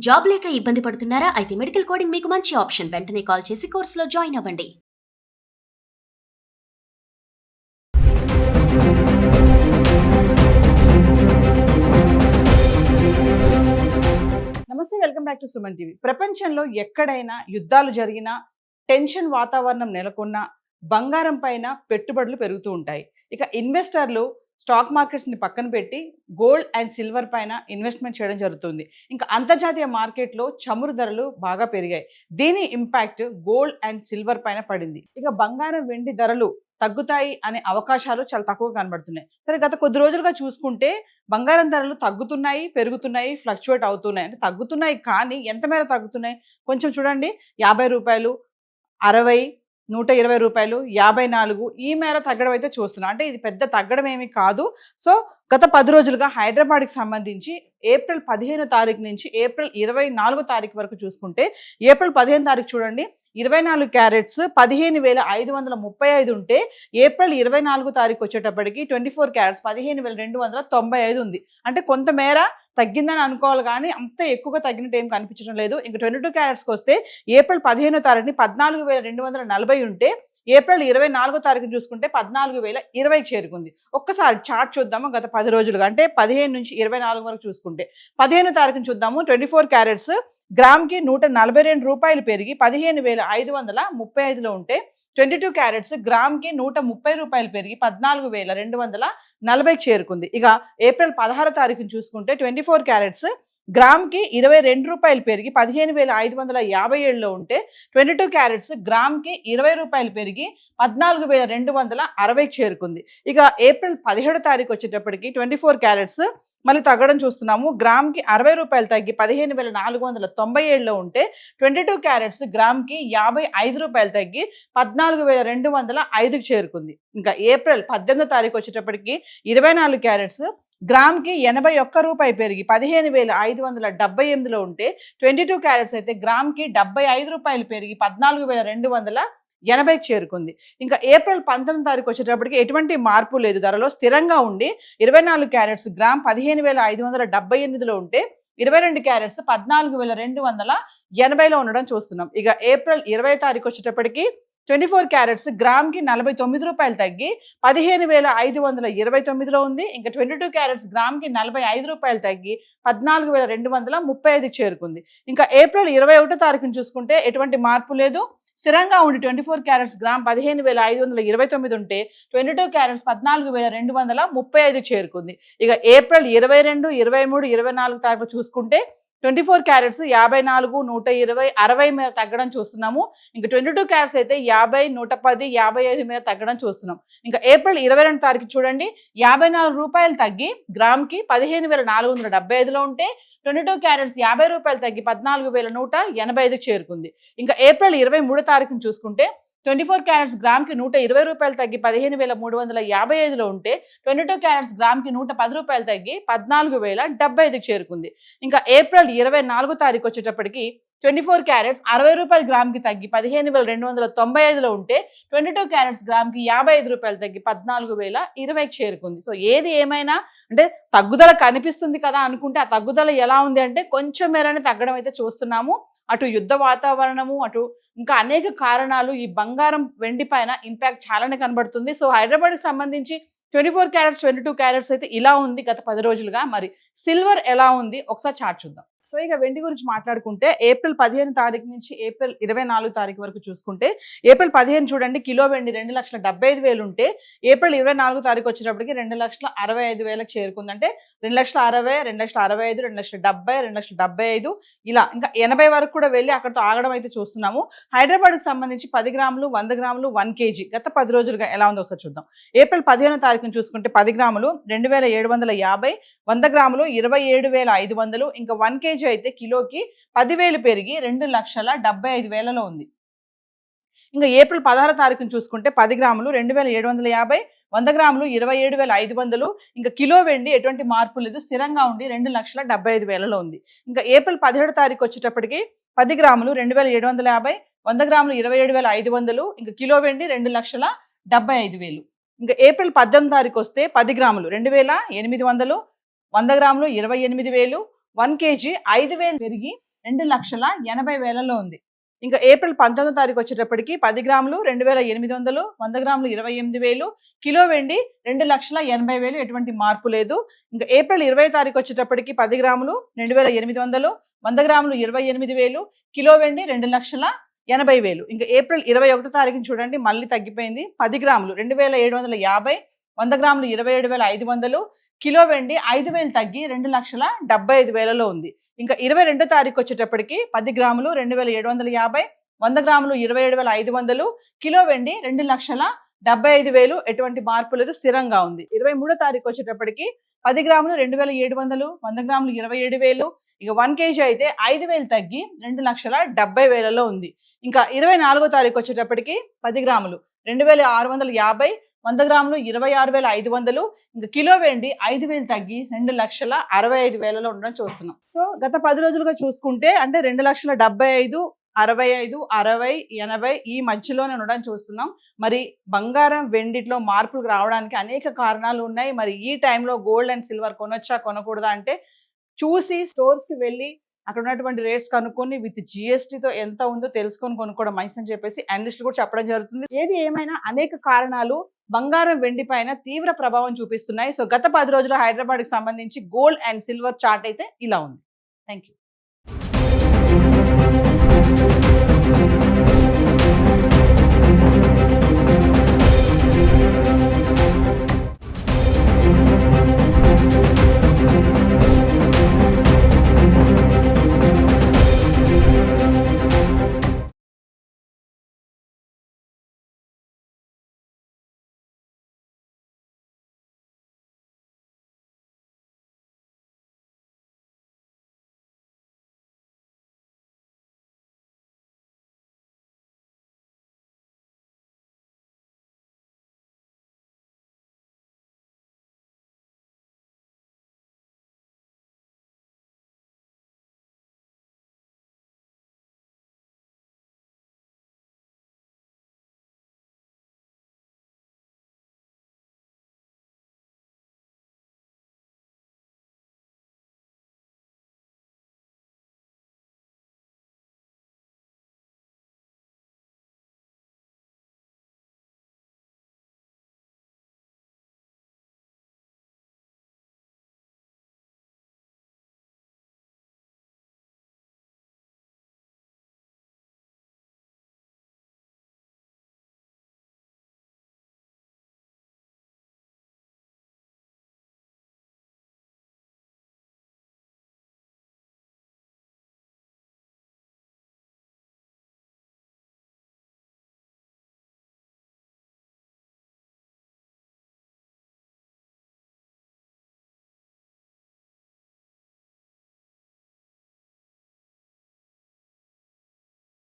Job లేక ఇబ్బంది పడుతున్నారా? అయితే మెడికల్ కోడింగ్ మీకు మంచి ఆప్షన్. వెంటనే కాల్ చేసి కోర్సులో జాయిన్ అవ్వండి. నమస్తే, welcome back to Suman TV. ప్రపంచంలో ఎక్కడైనా యుద్ధాలు జరిగినా, టెన్షన్ వాతావరణం నెలకొన్నా, బంగారం పైన పెట్టుబడులు పెరుగుతూ ఉంటాయి. ఇక ఇన్వెస్టర్లు స్టాక్ మార్కెట్స్ని పక్కన పెట్టి గోల్డ్ అండ్ సిల్వర్ పైన ఇన్వెస్ట్మెంట్ చేయడం జరుగుతుంది. ఇంకా అంతర్జాతీయ మార్కెట్లో చమురు ధరలు బాగా పెరిగాయి. దీని ఇంపాక్ట్ గోల్డ్ అండ్ సిల్వర్ పైన పడింది. ఇక బంగారం, వెండి ధరలు తగ్గుతాయి అనే అవకాశాలు చాలా తక్కువ కనబడుతున్నాయి. సరే, గత కొద్ది రోజులుగా చూసుకుంటే బంగారం ధరలు తగ్గుతున్నాయి, పెరుగుతున్నాయి, ఫ్లక్చువేట్ అవుతున్నాయి. అంటే తగ్గుతున్నాయి, కానీ ఎంత మేర తగ్గుతున్నాయి కొంచెం చూడండి. 50 రూపాయలు, 60, 120 రూపాయలు, 54 ఈ మేర తగ్గడం అయితే చూస్తున్నాం. అంటే ఇది పెద్ద తగ్గడం ఏమీ కాదు. సో గత 10 రోజులుగా హైదరాబాద్కి సంబంధించి ఏప్రిల్ 15 తారీఖు నుంచి ఏప్రిల్ 24 తారీఖు వరకు చూసుకుంటే, ఏప్రిల్ 15 తారీఖు చూడండి 24 క్యారెట్స్ 15,535 ఉంటే, ఏప్రిల్ 24 తారీఖు వచ్చేటప్పటికి 24 క్యారెట్స్ 15,295 ఉంది. అంటే కొంతమేర తగ్గిందని అనుకోవాలి, కానీ అంత ఎక్కువగా తగ్గినట్టు ఏం కనిపించడం లేదు. ఇంకా 22 క్యారెట్స్కి వస్తే ఏప్రిల్ 15 తారీఖుని 14,240 ఉంటే, ఏప్రిల్ 24 తారీఖు చూసుకుంటే 14,020 చేరుకుంది. ఒక్కసారి చార్ట్ చూద్దాము గత 10 రోజులుగా, అంటే 15 నుంచి 24 వరకు చూసుకుంటే. 15 తారీఖుని చూద్దాము. 24 క్యారెట్స్ గ్రామ్కి 142 రూపాయలు పెరిగి 15,535లో ఉంటే, 22 క్యారెట్స్ గ్రామ్కి 130 రూపాయలు పెరిగి 14,240 చేరుకుంది. ఇక ఏప్రిల్ 16 తారీఖుని చూసుకుంటే 24 క్యారెట్స్ గ్రామ్కి 22 రూపాయలు పెరిగి 15,557లో ఉంటే, 22 క్యారెట్స్ గ్రామ్కి 20 రూపాయలు పెరిగి 14,260 చేరుకుంది. ఇక ఏప్రిల్ 17 తారీఖు వచ్చేటప్పటికి 24 క్యారెట్స్ మళ్ళీ తగ్గడం చూస్తున్నాము. గ్రామ్కి 60 రూపాయలు తగ్గి 15,497లో ఉంటే, 22 క్యారెట్స్ గ్రామ్కి 55 రూపాయలు తగ్గి 14,205కి చేరుకుంది. ఇంకా ఏప్రిల్ 18 తారీఖు వచ్చేటప్పటికి 24 క్యారెట్స్ గ్రామ్కి 81 రూపాయి పెరిగి 15,578లో ఉంటే, 22 క్యారెట్స్ అయితే గ్రామ్కి 75 రూపాయలు పెరిగి 14,280 చేరుకుంది. ఇంకా ఏప్రిల్ 19 తారీఖు వచ్చేటప్పటికి ఎటువంటి మార్పు లేదు, ధరలో స్థిరంగా ఉండి 24 క్యారెట్స్ గ్రామ్ 15,578లో ఉంటే, 22 క్యారెట్స్ 14,280లో ఉండడం చూస్తున్నాం. ఇక ఏప్రిల్ 20 తారీఖు వచ్చేటప్పటికి 24 క్యారెట్స్ గ్రామ్కి 49 రూపాయలు తగ్గి 15,529లో ఉంది. ఇంకా 22 క్యారెట్స్ గ్రామ్కి 45 రూపాయలు తగ్గి 14,235 చేరుకుంది. ఇంకా ఏప్రిల్ 21 తారీఖుని చూసుకుంటే ఎటువంటి మార్పు లేదు, స్థిరంగా ఉండి 24 క్యారెట్స్ గ్రామ్ 15,529 ఉంటే, 22 క్యారెట్స్ 14,235 చేరుకుంది. ఇక ఏప్రిల్ 22, 23, 24 తారీఖు చూసుకుంటే 24 క్యారెట్స్ 54, 120, 60 మీద తగ్గడం చూస్తున్నాము. ఇంకా 22 క్యారెట్స్ అయితే 50, 110, 55 మీద తగ్గడం చూస్తున్నాం. ఇంకా ఏప్రిల్ 22 తారీఖు చూడండి 54 రూపాయలు తగ్గి గ్రామ్కి 15,475లో ఉంటే, 22 క్యారెట్స్ 50 రూపాయలు తగ్గి 14,185 చేరుకుంది. ఇంకా ఏప్రిల్ 23 తారీఖుని చూసుకుంటే 24 క్యారెట్స్ గ్రామ్కి 120 రూపాయలు తగ్గి 15,355లో ఉంటే, 22 క్యారెట్స్ గ్రామ్కి 110 రూపాయలు తగ్గి 14,075 చేరుకుంది. ఇంకా ఏప్రిల్ 24 తారీఖు వచ్చేటప్పటికి 24 క్యారెట్స్ 60 రూపాయలు గ్రామ్కి తగ్గి 15,295లో ఉంటే, 22 క్యారెట్స్ గ్రామ్కి 55 రూపాయలు తగ్గి 14,020 చేరుకుంది. సో ఏది ఏమైనా అంటే తగ్గుదల కనిపిస్తుంది కదా అనుకుంటే, ఆ తగ్గుదల ఎలా ఉంది అంటే కొంచెం మేరనే తగ్గడం అయితే చూస్తున్నాము. అటు యుద్ధ వాతావరణము, అటు ఇంకా అనేక కారణాలు ఈ బంగారం, వెండి పైన ఇంపాక్ట్ చాలానే కనబడుతుంది. సో హైదరాబాద్కి సంబంధించి 24 క్యారెట్స్, 22 క్యారెట్స్ అయితే ఇలా ఉంది గత 10 రోజులుగా. మరి సిల్వర్ ఎలా ఉంది ఒకసారి చార్ట్ చూద్దాం. సో ఇక వెండి గురించి మాట్లాడుకుంటే, ఏప్రిల్ 15 తారీఖు నుంచి ఏప్రిల్ 24 తారీఖు వరకు చూసుకుంటే, ఏప్రిల్ 15 చూడండి కిలో వెండి 2,75,000 ఉంటే, ఏప్రిల్ 24 తారీఖు వచ్చేటప్పటికి 2,65,000కి చేరుకుంది. అంటే 2,60,000, 2,65,000, 2,70,000, 2,75 ఇలా ఇంకా 80 వరకు కూడా వెళ్ళి అక్కడితో ఆగడం అయితే చూస్తున్నాము. హైదరాబాద్కి సంబంధించి 10 గ్రాములు, 100 గ్రాములు, 1 కేజీ గత 10 రోజులుగా ఎలా ఉందో ఒకసారి చూద్దాం. ఏప్రిల్ 15 తారీఖును చూసుకుంటే 10 గ్రాములు 2,750, 100 గ్రాములు 27,500, ఇంకా 1 కేజీ అయితే కిలోకి 10,000 పెరిగి 2,75,000లో ఉంది. ఇంకా ఏప్రిల్ 16 తారీఖును చూసుకుంటే 10 గ్రాములు 2,750, 100 గ్రాములు 27,500, ఇంకా కిలో వెండి ఎటువంటి మార్పు లేదు, స్థిరంగా ఉండి 2,75,000లో ఉంది. ఇంకా ఏప్రిల్ 17 తారీఖు వచ్చేటప్పటికి 10 గ్రాములు 2,750, 100 గ్రాములు 27,500, ఇంకా కిలో వెండి 2,75,000. ఇంకా ఏప్రిల్ 18 తారీఖు వస్తే 10 గ్రాములు 2,800, 100 గ్రాములు 28,000, 1 కేజీ 5,000 పెరిగి 2,80,000లో ఉంది. ఇంకా ఏప్రిల్ 19వ తారీఖు వచ్చేటప్పటికి 10 గ్రాములు 2,800, 100 గ్రాములు 28,000, కిలో వెండి 2,80,000, ఎటువంటి మార్పు లేదు. ఇంకా ఏప్రిల్ 20వ తారీఖు వచ్చేటప్పటికి 10 గ్రాములు 2,800, 100 గ్రాములు 28,000, కిలో వెండి 2,80,000. ఇంకా ఏప్రిల్ 21వ తారీఖుని చూడండి, మళ్ళీ తగ్గిపోయింది. 10 గ్రాములు 2,750, 100 గ్రాములు 27,500, కిలో వెండి 5,000 తగ్గి 2,75,000లో ఉంది. ఇంకా 22వ తారీఖు వచ్చేటప్పటికి 10 గ్రాములు 2,750, 100 గ్రాములు 27,500, కిలో వెండి 2,75,000, ఎటువంటి మార్పు లేదు, స్థిరంగా ఉంది. 23వ తారీఖు వచ్చేటప్పటికి 10 గ్రాములు 2,700, 100 గ్రాములు 27,000, ఇక 1 కేజీ అయితే 5,000 తగ్గి 2,70,000లో ఉంది. ఇంకా 24వ తారీఖు వచ్చేటప్పటికి 10 గ్రాములు 2,650, 100 గ్రాములు 26,500, ఇంకా కిలో వెండి 5,000 తగ్గి 2,65,000లో ఉండడం చూస్తున్నాం. సో గత 10 రోజులుగా చూసుకుంటే అంటే 2,75,000, 65, 60, 80 ఈ మధ్యలోనే ఉండడం చూస్తున్నాం. మరి బంగారం వెండిలో మార్పులు రావడానికి అనేక కారణాలు ఉన్నాయి. మరి ఈ టైంలో గోల్డ్ అండ్ సిల్వర్ కొనొచ్చా కొనకూడదా అంటే చూసి స్టోర్స్కి వెళ్ళి అక్కడ ఉన్నటువంటి రేట్స్ కనుక్కొని విత్ జిఎస్టీతో ఎంత ఉందో తెలుసుకొని కొనుక్కోవడం మంచిదని చెప్పేసి అనలిస్టులు కూడా చెప్పడం జరుగుతుంది. ఏది ఏమైనా అనేక కారణాలు బంగారం వెండి పైన తీవ్ర ప్రభావం చూపిస్తున్నాయి. సో గత 10 రోజుల హైదరాబాద్కి సంబంధించి గోల్డ్ అండ్ సిల్వర్ చార్ట్ అయితే ఇలా ఉంది. Thank you.